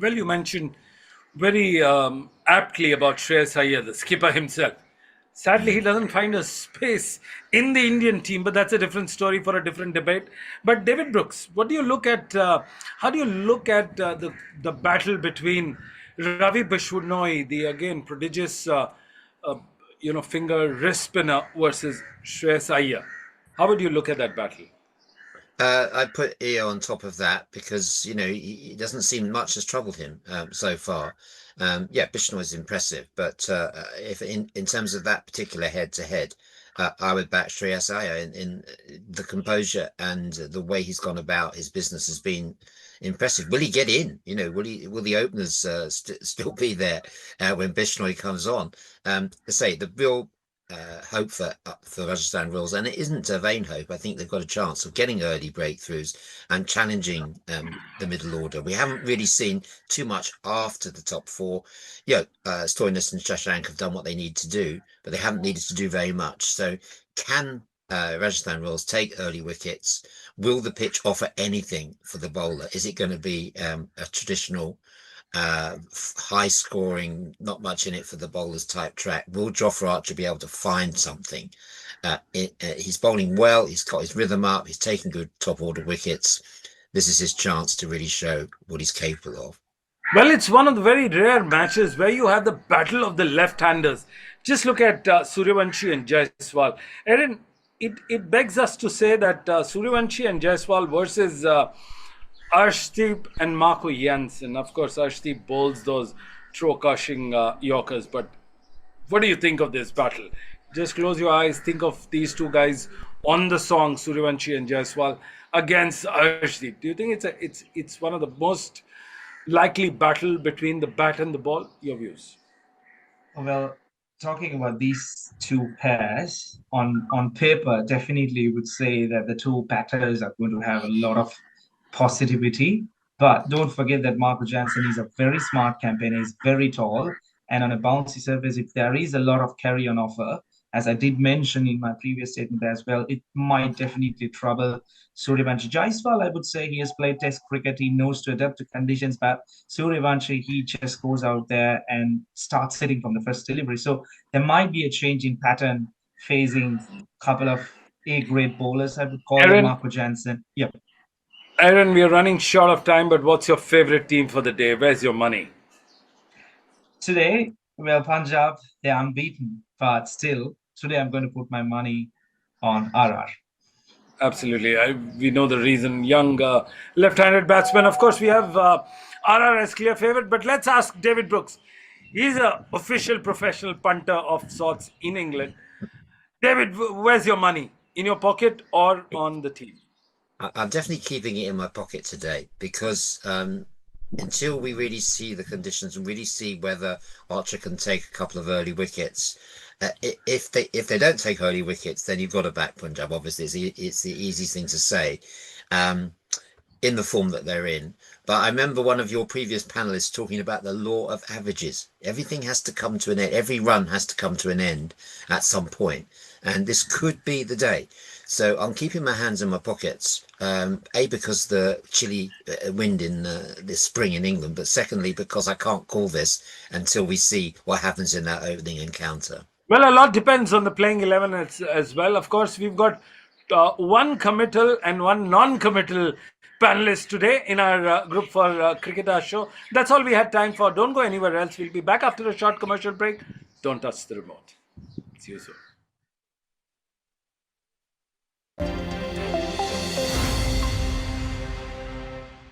Well, you mentioned very aptly about Shreyas Iyer, the skipper himself. Sadly, he doesn't find a space in the Indian team, but that's a different story for a different debate. But David Brooks, what do you look at? How do you look at the battle between Ravi Bishnoi, the again prodigious, uh, finger wrist spinner, versus Shreyas Iyer? How would you look at that battle? I put EO on top of that because he doesn't seem much has troubled him so far. Yeah, Bishnoi is impressive, but if in terms of that particular head-to-head, I would back Shreyas Iyer in the composure and the way he's gone about his business has been impressive. Will he get in? Will the openers still be there when Bishnoi comes on? I say the real hope for Rajasthan Royals, and it isn't a vain hope. I think they've got a chance of getting early breakthroughs and challenging the middle order. We haven't really seen too much after the top four. Stoinis and Shashank have done what they need to do, but they haven't needed to do very much. So, can Rajasthan Royals take early wickets? Will the pitch offer anything for the bowler? Is it going to be a traditional high scoring, not much in it for the bowlers type track? Will Jofra Archer be able to find something? He's bowling well, he's got his rhythm up, he's taking good top order wickets. This is his chance to really show what he's capable of. Well, it's one of the very rare matches where you have the battle of the left-handers. Just look at Suryavanshi and Jaiswal. Erin, it begs us to say that Suryavanshi and Jaiswal versus Arshdeep and Marco Jansen. Of course, Arshdeep bowls those throw-crushing Yorkers. But what do you think of this battle? Just close your eyes. Think of these two guys on the song, Suryavanshi and Jaiswal, against Arshdeep. Do you think it's one of the most likely battle between the bat and the ball? Your views? Well, talking about these two pairs on paper, definitely would say that the two batters are going to have a lot of positivity. But don't forget that Marco Jansen is a very smart campaigner. He's very tall, and on a bouncy surface, if there is a lot of carry on offer, as I did mention in my previous statement as well, it might definitely trouble Suryavanshi. Jaiswal, I would say he has played Test cricket. He knows to adapt to conditions, but Suryavanshi, he just goes out there and starts hitting from the first delivery. So there might be a change in pattern facing a couple of A-grade bowlers. I would call them Aaron, Marco Jansen. Yeah. Aaron, we are running short of time, but what's your favorite team for the day? Where's your money? Today, well, Punjab, they're unbeaten, but still, today I'm going to put my money on RR. Absolutely. We know the reason. Young left-handed batsman. Of course, we have RR as clear favorite. But let's ask David Brooks. He's a official professional punter of sorts in England. David, where's your money? In your pocket or on the team? I'm definitely keeping it in my pocket today because until we really see the conditions and really see whether Archer can take a couple of early wickets, if they don't take early wickets, then you've got to back Punjab. Obviously, it's the easiest thing to say in the form that they're in. But I remember one of your previous panelists talking about the law of averages. Everything has to come to an end. Every run has to come to an end at some point. And this could be the day. So I'm keeping my hands in my pockets. Because the chilly wind in this spring in England, but secondly, because I can't call this until we see what happens in that opening encounter. Well, a lot depends on the playing 11 as well. Of course, we've got one committal and one non-committal panelist today in our group for Cricketer Show. That's all we had time for. Don't go anywhere else. We'll be back after a short commercial break. Don't touch the remote. See you soon.